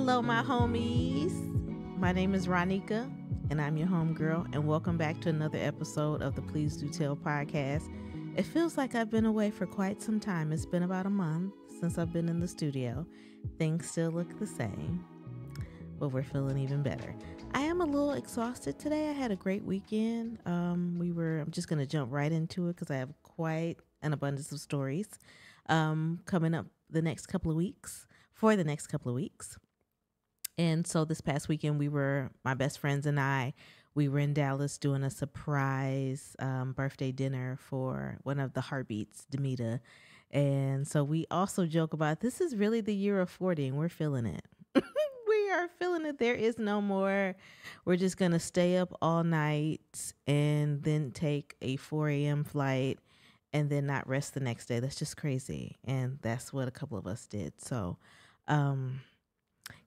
Hello, my homies. My name is Ronnika, and I'm your homegirl, and welcome back to another episode of the Please Do Tell podcast. It feels like I've been away for quite some time. It's been about a month since I've been in the studio. Things still look the same, but we're feeling even better. I am a little exhausted today. I had a great weekend. I'm just going to jump right into it because I have quite an abundance of stories coming up the next couple of weeks. And so this past weekend, my best friends and we were in Dallas doing a surprise birthday dinner for one of the heartbeats, Demita. And so we also joke about this is really the year of 40 and we're feeling it. We are feeling it. There is no more. We're just going to stay up all night and then take a 4 a.m. flight and then not rest the next day. That's just crazy. And that's what a couple of us did. So,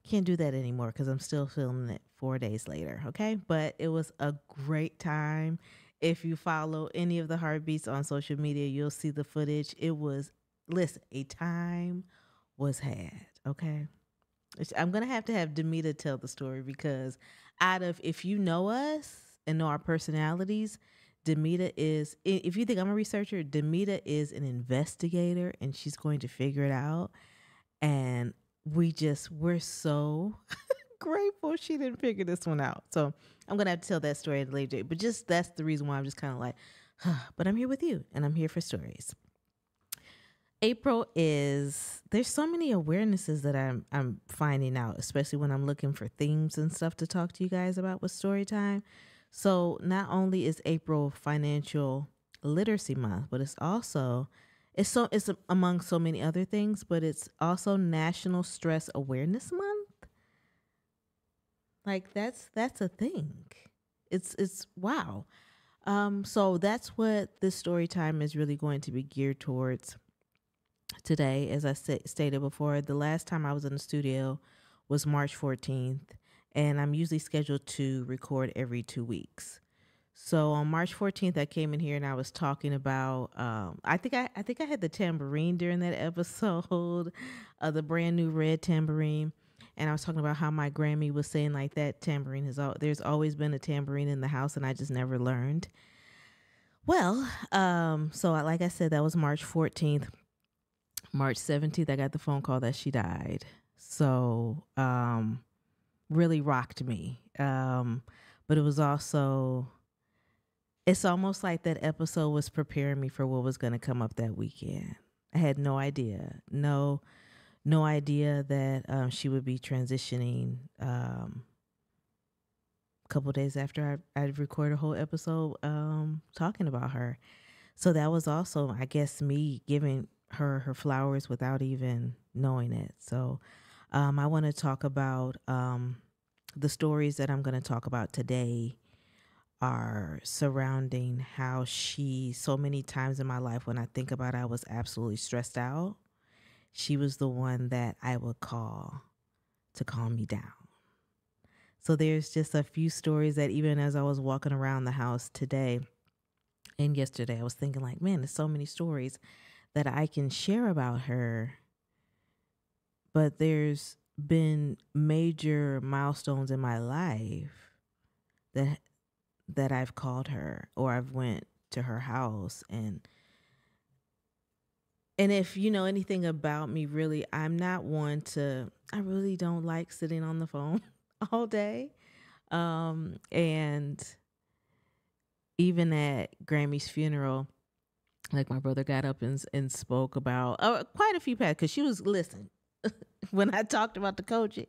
can't do that anymore because I'm still feeling it 4 days later. Okay. But it was a great time. If you follow any of the heartbeats on social media, you'll see the footage. A time was had. Okay. I'm going to have Demita tell the story because if you know us and know our personalities, Demita is, if you think I'm a researcher, Demita is an investigator and she's going to figure it out. And we're so grateful she didn't figure this one out. So I'm going to have to tell that story at a later date. But that's the reason why I'm just kind of like, but I'm here with you and I'm here for stories. There's so many awarenesses that I'm finding out, especially when I'm looking for themes and stuff to talk to you guys about with story time. So not only is April Financial Literacy Month, but it's among so many other things, but it's also National Stress Awareness Month. Like that's a thing. It's wow. So that's what this story time is really going to be geared towards today. As I stated before, the last time I was in the studio was March 14th, and I'm usually scheduled to record every 2 weeks. So on March 14th, I came in here and I was talking about, I think I had the tambourine during that episode, the brand new red tambourine. And I was talking about how my Grammy was saying like that tambourine there's always been a tambourine in the house and I just never learned. Well, like I said, that was March 14th. March 17th, I got the phone call that she died. So, really rocked me. But it was also, it's almost like that episode was preparing me for what was going to come up that weekend. I had no idea. No idea that she would be transitioning a couple of days after I'd recorded a whole episode talking about her. So that was also, I guess, me giving her flowers without even knowing it. So I want to talk about the stories that I'm going to talk about today are surrounding how so many times in my life when I think about it, I was absolutely stressed out. She was the one that I would call to calm me down. So there's just a few stories that even as I was walking around the house today and yesterday, I was thinking like, man, there's so many stories that I can share about her. But there's been major milestones in my life that I've called her or I've went to her house and if you know anything about me, really, I really don't like sitting on the phone all day. And even at Grammy's funeral, like my brother got up and spoke about quite a few past, because she was, listen, when I talked about the coaching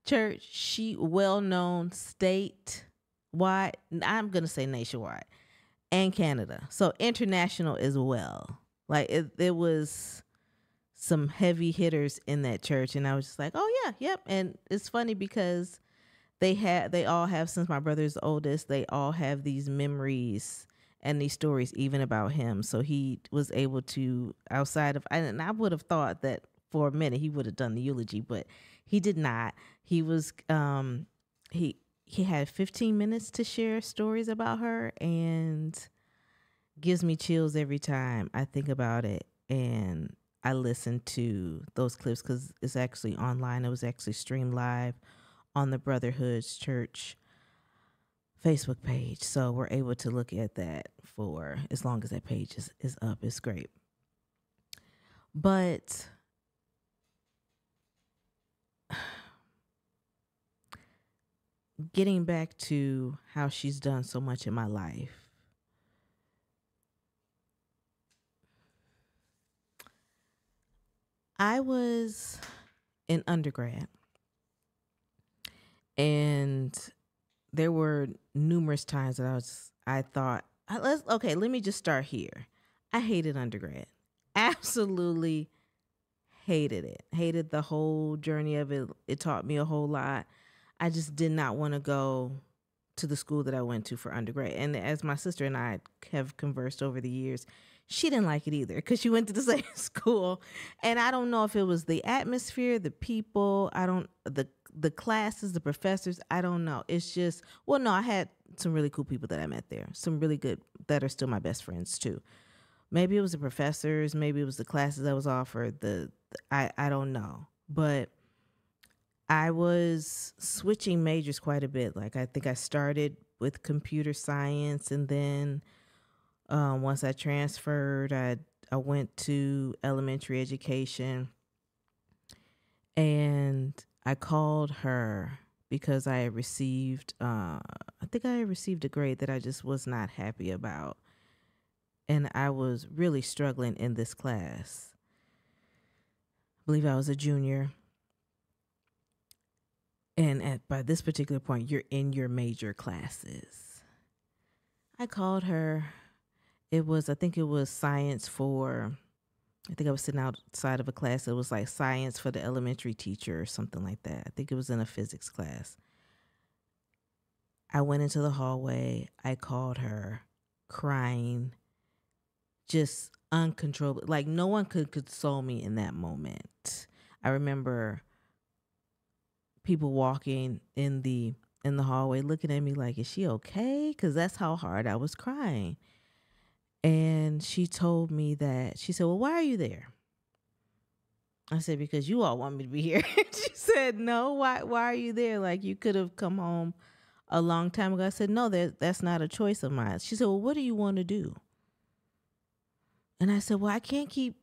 church, she well-known statewide, I'm going to say nationwide, and Canada. So international as well. Like it was some heavy hitters in that church. And I was just like, oh yeah, yep. And it's funny because they all have, since my brother's the oldest, they all have these memories and these stories even about him. So he was able to, outside of, and I would have thought that for a minute he would have done the eulogy, but he did not. He was, he had 15 minutes to share stories about her, and gives me chills every time I think about it. And I listened to those clips because it's actually online. It was actually streamed live on the Brotherhood's Church Facebook page. So we're able to look at that for as long as that page is up. It's great. But getting back to how she's done so much in my life, I was in undergrad, and there were numerous times that I thought, let me just start here. I hated undergrad. Absolutely hated it. Hated the whole journey of it. It taught me a whole lot. I just did not want to go to the school that I went to for undergrad. And as my sister and I have conversed over the years, she didn't like it either because she went to the same school. And I don't know if it was the atmosphere, the people, the classes, the professors, I don't know. It's just, well, no, I had some really cool people that I met there. Some really good that are still my best friends too. Maybe it was the professors, maybe it was the classes that was offered. I don't know. But I was switching majors quite a bit. Like I think I started with computer science, and then once I transferred, I went to elementary education, and I called her because I had received, I think I had received a grade that I just was not happy about. And I was really struggling in this class. I believe I was a junior. And by this particular point, you're in your major classes. I called her. I think it was science I think I was sitting outside of a class. It was like science for the elementary teacher or something like that. I think it was in a physics class. I went into the hallway. I called her, crying, just uncontrollable. Like no one could console me in that moment. I remember people walking in the hallway looking at me like, is she okay? Because that's how hard I was crying. And she told me that, she said, well, why are you there? I said, because you all want me to be here. She said, no, why are you there? Like you could have come home a long time ago. I said, no, that's not a choice of mine. She said, well, what do you want to do? And I said, well, I can't keep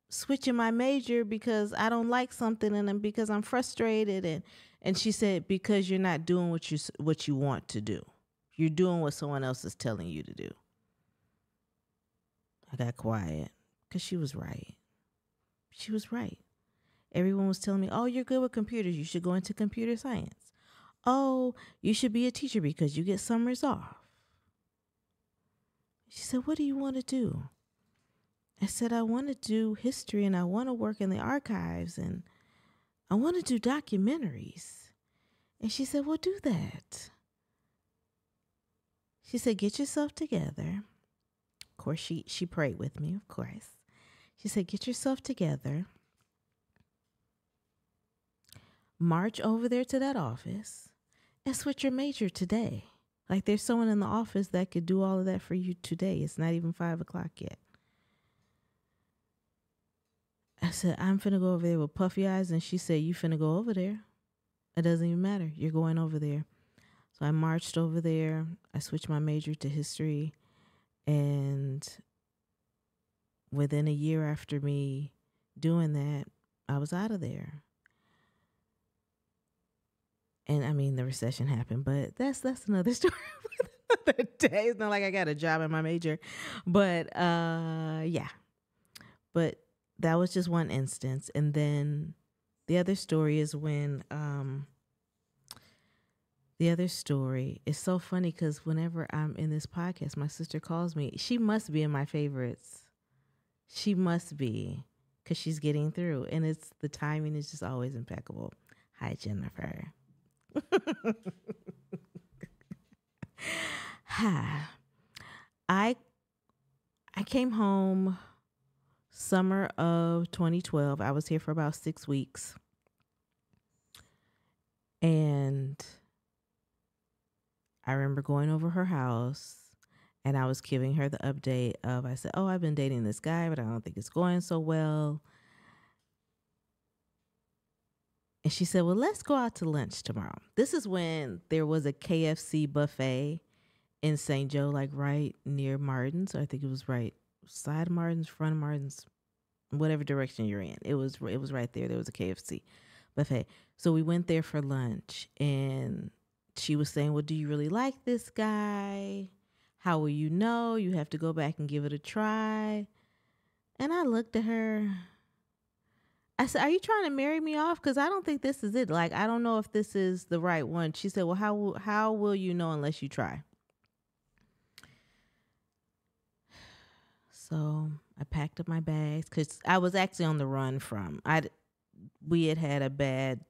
switching my major because I don't like something and because I'm frustrated. And she said, because you're not doing what you want to do. You're doing what someone else is telling you to do. I got quiet because she was right. She was right. Everyone was telling me, oh, you're good with computers. You should go into computer science. Oh, you should be a teacher because you get summers off. She said, what do you want to do? I said, I want to do history and I want to work in the archives and I want to do documentaries. And she said, well, do that. She said, get yourself together. Of course, she prayed with me, of course. She said, get yourself together. March over there to that office and switch your major today. Like there's someone in the office that could do all of that for you today. It's not even 5:00 yet. I said, I'm finna go over there with puffy eyes. And she said, you finna go over there. It doesn't even matter. You're going over there. So I marched over there. I switched my major to history. And within a year after me doing that, I was out of there. And I mean, the recession happened, but that's another story for another day. It's not like I got a job in my major, but yeah. But that was just one instance. And then the other story is when the other story is so funny because whenever I'm in this podcast, my sister calls me. She must be in my favorites. She must be because she's getting through. And the timing is just always impeccable. Hi, Jennifer. I came home summer of 2012. I was here for about 6 weeks. And I remember going over her house and I was giving her the update of, I said, oh, I've been dating this guy, but I don't think it's going so well. And she said, well, let's go out to lunch tomorrow. This is when there was a KFC buffet in St. Joe, like right near Martin's. I think it was right side of Martin's, front of Martin's, whatever direction you're in. It was right there. There was a KFC buffet. So we went there for lunch, and she was saying, well, do you really like this guy? How will you know? You have to go back and give it a try. And I looked at her. I said, are you trying to marry me off? Because I don't think this is it. Like, I don't know if this is the right one. She said, well, how will you know unless you try? So I packed up my bags because I was actually on the run from, we had a bad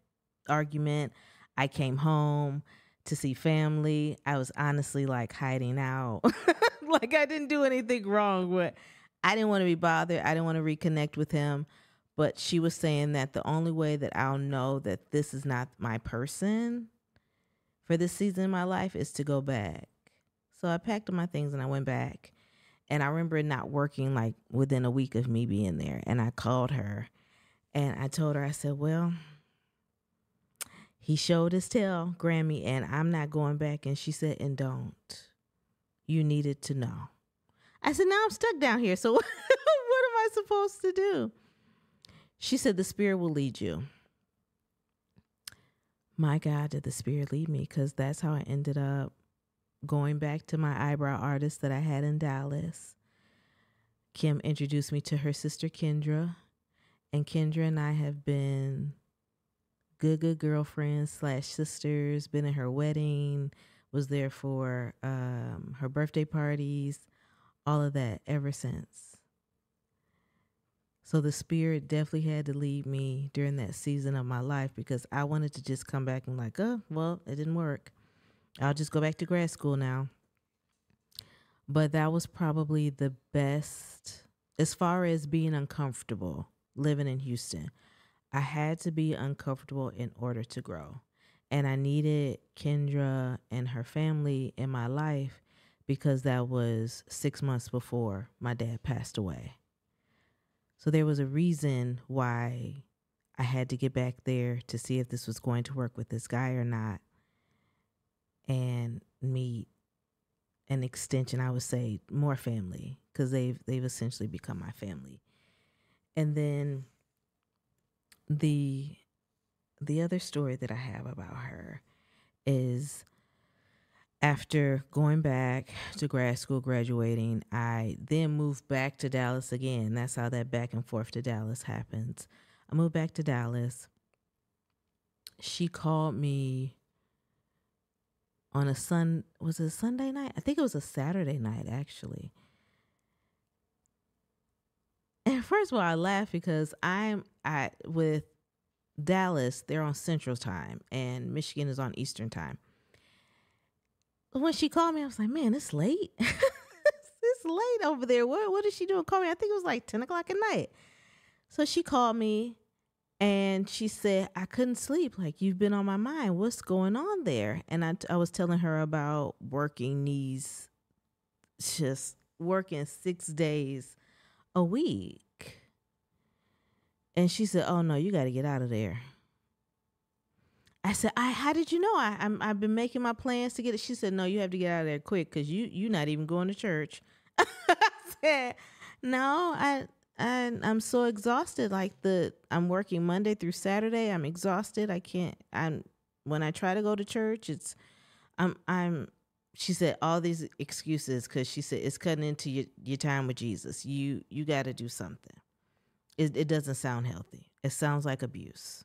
argument. I came home to see family. I was honestly like hiding out. Like I didn't do anything wrong, but I didn't want to be bothered. I didn't want to reconnect with him. But she was saying that the only way that I'll know that this is not my person for this season in my life is to go back. So I packed up my things and I went back. And I remember it not working like within a week of me being there. And I called her and I told her, I said, well, he showed his tail, Grammy, and I'm not going back. And she said, and don't. You needed to know. I said, now I'm stuck down here. So what am I supposed to do? She said, the Spirit will lead you. My God, did the Spirit lead me? Because that's how I ended up going back to my eyebrow artist that I had in Dallas. Kim introduced me to her sister, Kendra. And Kendra and I have been good girlfriends / sisters, been at her wedding, was there for her birthday parties, all of that ever since. So the Spirit definitely had to lead me during that season of my life because I wanted to just come back and like, oh, well, it didn't work. I'll just go back to grad school now. But that was probably the best as far as being uncomfortable living in Houston. I had to be uncomfortable in order to grow. And I needed Kendra and her family in my life because that was 6 months before my dad passed away. So there was a reason why I had to get back there to see if this was going to work with this guy or not and meet an extension, I would say, more family because they've essentially become my family. And then the other story that I have about her is after going back to grad school, graduating, I then moved back to Dallas again. That's how that back and forth to Dallas happens. I moved back to Dallas. She called me on was it a Sunday night? I think it was a Saturday night, actually. And first of all, I laugh because with Dallas, they're on Central Time and Michigan is on Eastern Time. When she called me, I was like, man, it's late. It's late over there. What is she doing? Call me. I think it was like 10 o'clock at night. So she called me and she said, I couldn't sleep. Like, you've been on my mind. What's going on there? And I was telling her about working 6 days a week. And she said, oh, no, you got to get out of there. I said, how did you know? I've been making my plans to get it. She said, no, you have to get out of there quick because you're not even going to church. I said, no, I'm so exhausted. Like I'm working Monday through Saturday. I'm exhausted. When I try to go to church, she said all these excuses because she said it's cutting into your time with Jesus. You got to do something. It doesn't sound healthy. It sounds like abuse.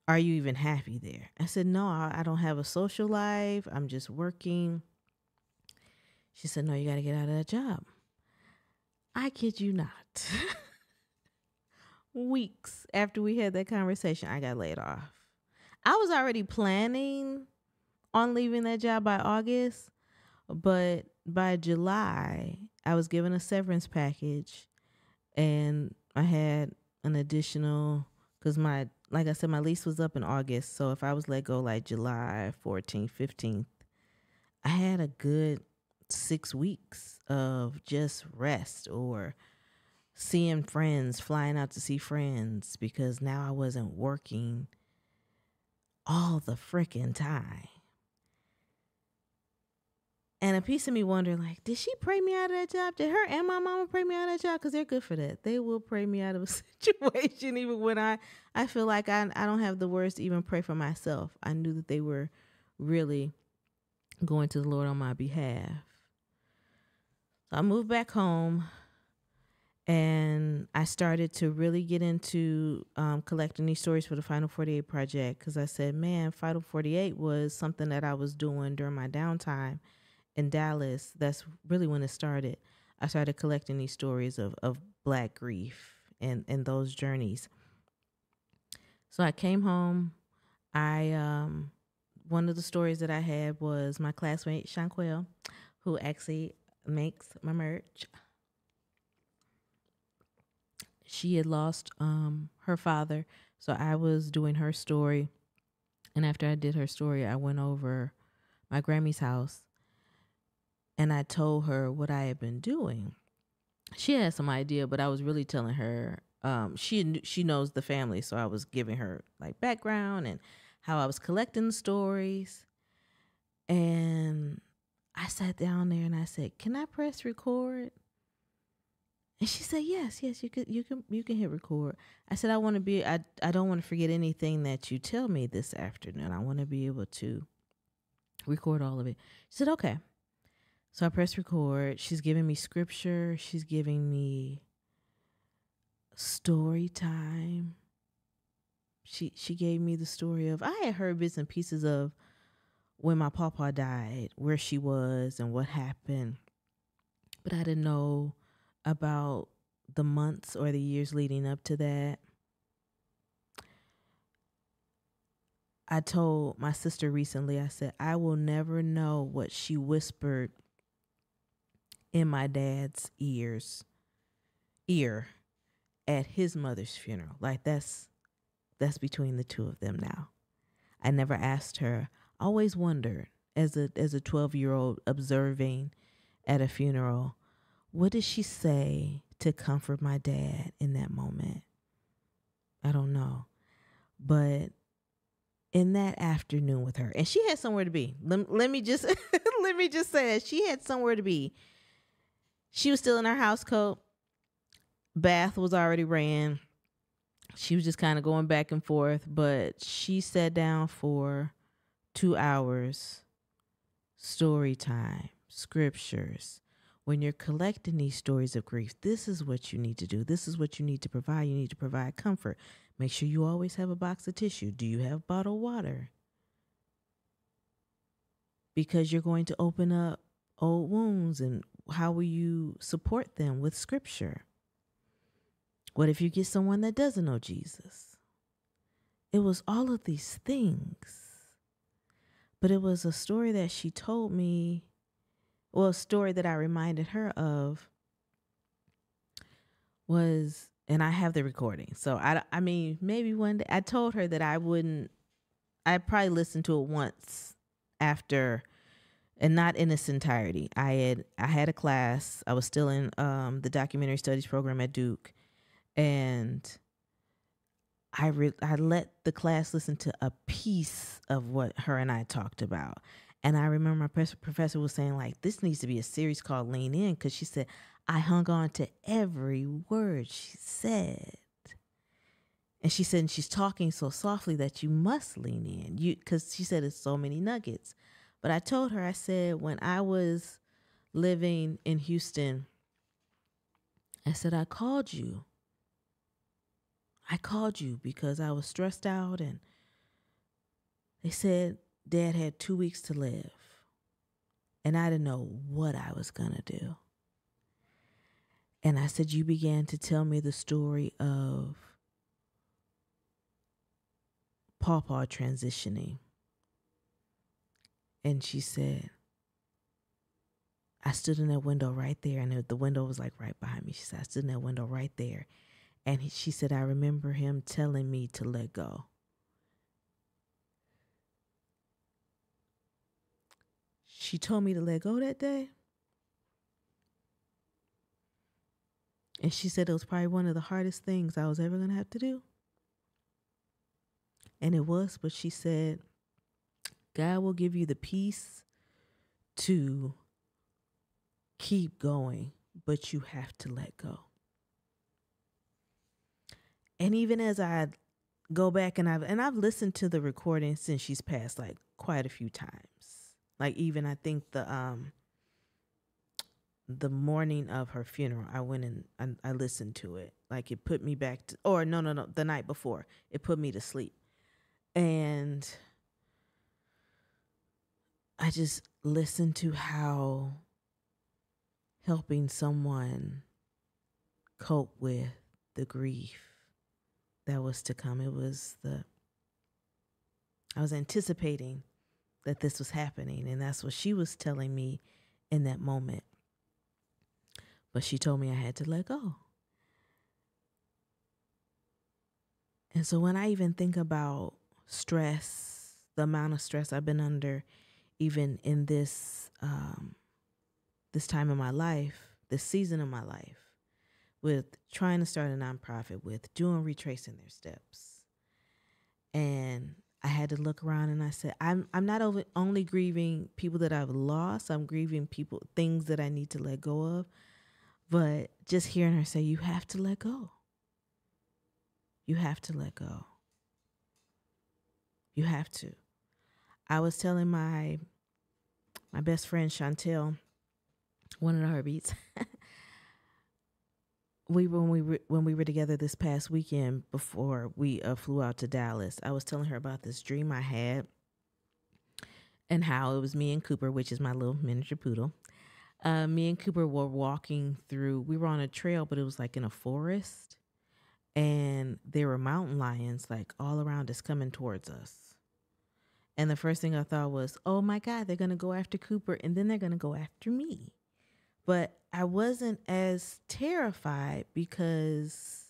Are you even happy there? I said, no, I don't have a social life. I'm just working. She said, no, you got to get out of that job. I kid you not. Weeks after we had that conversation, I got laid off. I was already planning on leaving that job by August, but by July, I was given a severance package and I had an additional, because like I said, my lease was up in August. So if I was let go like July 14th, 15th, I had a good 6 weeks of just rest or seeing friends, flying out to see friends because now I wasn't working all the freaking time. And a piece of me wondered, like, did she pray me out of that job? Did her and my mama pray me out of that job? Because they're good for that. They will pray me out of a situation even when I feel like I don't have the words to even pray for myself. I knew that they were really going to the Lord on my behalf. So I moved back home and I started to really get into collecting these stories for the Final 48 project because I said, man, Final 48 was something that I was doing during my downtime in Dallas. That's really when it started. I started collecting these stories of Black grief and those journeys. So I came home. One of the stories that I had was my classmate Shanquelle, who actually makes my merch. She had lost her father, so I was doing her story. And after I did her story, I went over my Grammy's house and I told her what I had been doing. She had some idea, but I was really telling her. She knows the family, so I was giving her like background and how I was collecting the stories. And I sat down there and I said, "Can I press record?" And she said, "Yes, you can hit record." I said, I don't want to forget anything that you tell me this afternoon. I want to be able to record all of it." She said, "Okay." So I pressed record. She's giving me scripture. She's giving me story time. She gave me the story of, I had heard bits and pieces of when my papa died, where she was and what happened, but I didn't know about the months or the years leading up to that. I told my sister recently, I said, I will never know what she whispered in my dad's ear at his mother's funeral. Like that's between the two of them now. I never asked her. I always wondered as a 12-year-old observing at a funeral, what did she say to comfort my dad in that moment? I don't know. But in that afternoon with her, and she had somewhere to be. Let me just let me just say that she had somewhere to be. She was still in her house coat. Bath was already ran. She was just kind of going back and forth, but she sat down for 2 hours, story time, scriptures. When you're collecting these stories of grief, this is what you need to do. This is what you need to provide. You need to provide comfort. Make sure you always have a box of tissue. Do you have bottled water? Because you're going to open up old wounds, and how will you support them with scripture? What if you get someone that doesn't know Jesus? It was all of these things. But it was a story that she told me, well, a story that I reminded her of was, and I have the recording. So I mean, maybe one day I told her that I'd probably listen to it once after, and not in its entirety. I had a class. I was still in the documentary studies program at Duke. And I let the class listen to a piece of what her and I talked about. And I remember my professor was saying, like, this needs to be a series called Lean In, because she said, I hung on to every word she said. And she said, and she's talking so softly that you must lean in, because she said it's so many nuggets. But I told her, I said, when I was living in Houston, I said, I called you because I was stressed out, and they said Dad had 2 weeks to live, and I didn't know what I was going to do. And I said, you began to tell me the story of Pawpaw transitioning. And she said, I stood in that window right there, and the window was like right behind me. She said, I stood in that window right there. And she said, I remember him telling me to let go. She told me to let go that day. And she said it was probably one of the hardest things I was ever going to have to do. And it was, but she said, God will give you the peace to keep going, but you have to let go. And even as I go back and I've listened to the recording since she's passed like quite a few times. Like even I think the morning of her funeral, I went and I listened to it. Like it put me back to, or no, the night before, it put me to sleep. And I just listened to how helping someone cope with the grief that was to come. I was anticipating that this was happening, and that's what she was telling me in that moment. But she told me I had to let go. And so when I even think about stress, the amount of stress I've been under, even in this time in my life, this season of my life, with trying to start a nonprofit, with doing Retracing Their Steps. And I had to look around and I said, I'm not only grieving people that I've lost, I'm grieving things that I need to let go of. But just hearing her say, you have to let go. You have to let go. You have to. I was telling my best friend Chantel, one of the heartbeats, when we were together this past weekend before we flew out to Dallas, I was telling her about this dream I had and how it was me and Cooper, which is my little miniature poodle. Me and Cooper were walking through, we were on a trail, but it was like in a forest, and there were mountain lions like all around us coming towards us. And the first thing I thought was, oh my God, they're going to go after Cooper and then they're going to go after me. But I wasn't as terrified because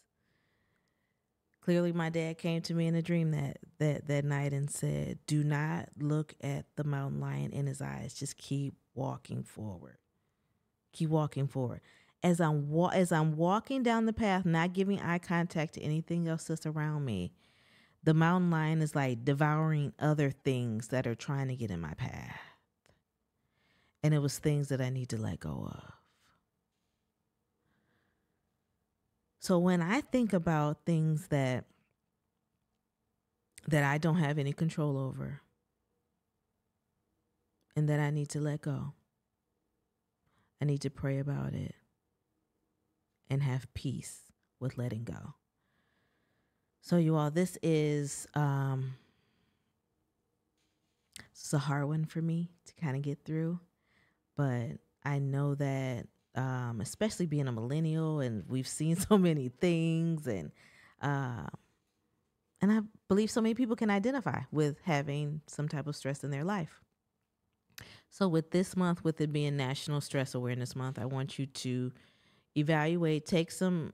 clearly my dad came to me in a dream that night and said, do not look at the mountain lion in his eyes. Just keep walking forward. Keep walking forward. As I'm walking down the path, not giving eye contact to anything else that's around me, the mountain lion is like devouring other things that are trying to get in my path. And it was things that I need to let go of. So when I think about things that I don't have any control over and that I need to let go, I need to pray about it and have peace with letting go. So you all, this is it's a hard one for me to kind of get through, but I know that especially being a millennial and we've seen so many things and I believe so many people can identify with having some type of stress in their life. So with this month, with it being National Stress Awareness Month, I want you to evaluate, take some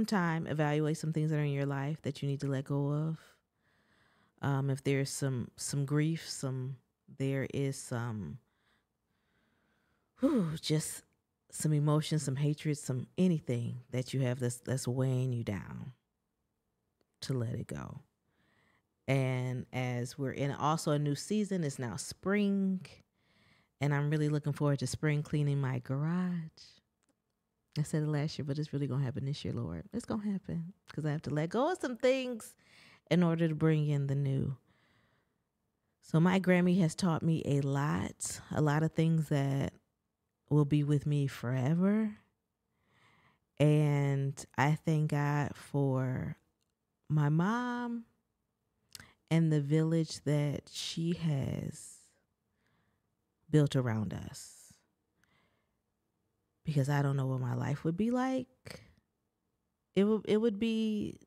time, evaluate some things that are in your life that you need to let go of. If there's some grief, there is some, just some emotions, some hatred, some anything that you have that's weighing you down, to let it go. And as we're in also a new season, it's now spring, and I'm really looking forward to spring cleaning my garage. I said it last year, but it's really going to happen this year, Lord. It's going to happen because I have to let go of some things in order to bring in the new. So my Grammy has taught me a lot of things that will be with me forever. And I thank God for my mom and the village that she has built around us. Because I don't know what my life would be like. It would be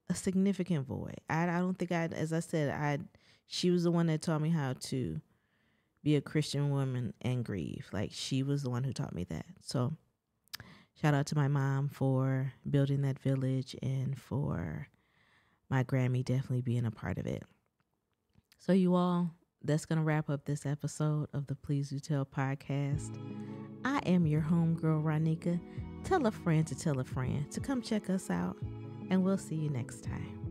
a significant void. I don't think as I said, she was the one that taught me how to be a Christian woman and grieve. Like, she was the one who taught me that. So shout out to my mom for building that village and for my Grammy definitely being a part of it. So you all, that's going to wrap up this episode of the Please Do Tell podcast. I am your homegirl, Ronnika. Tell a friend to tell a friend to come check us out, and we'll see you next time.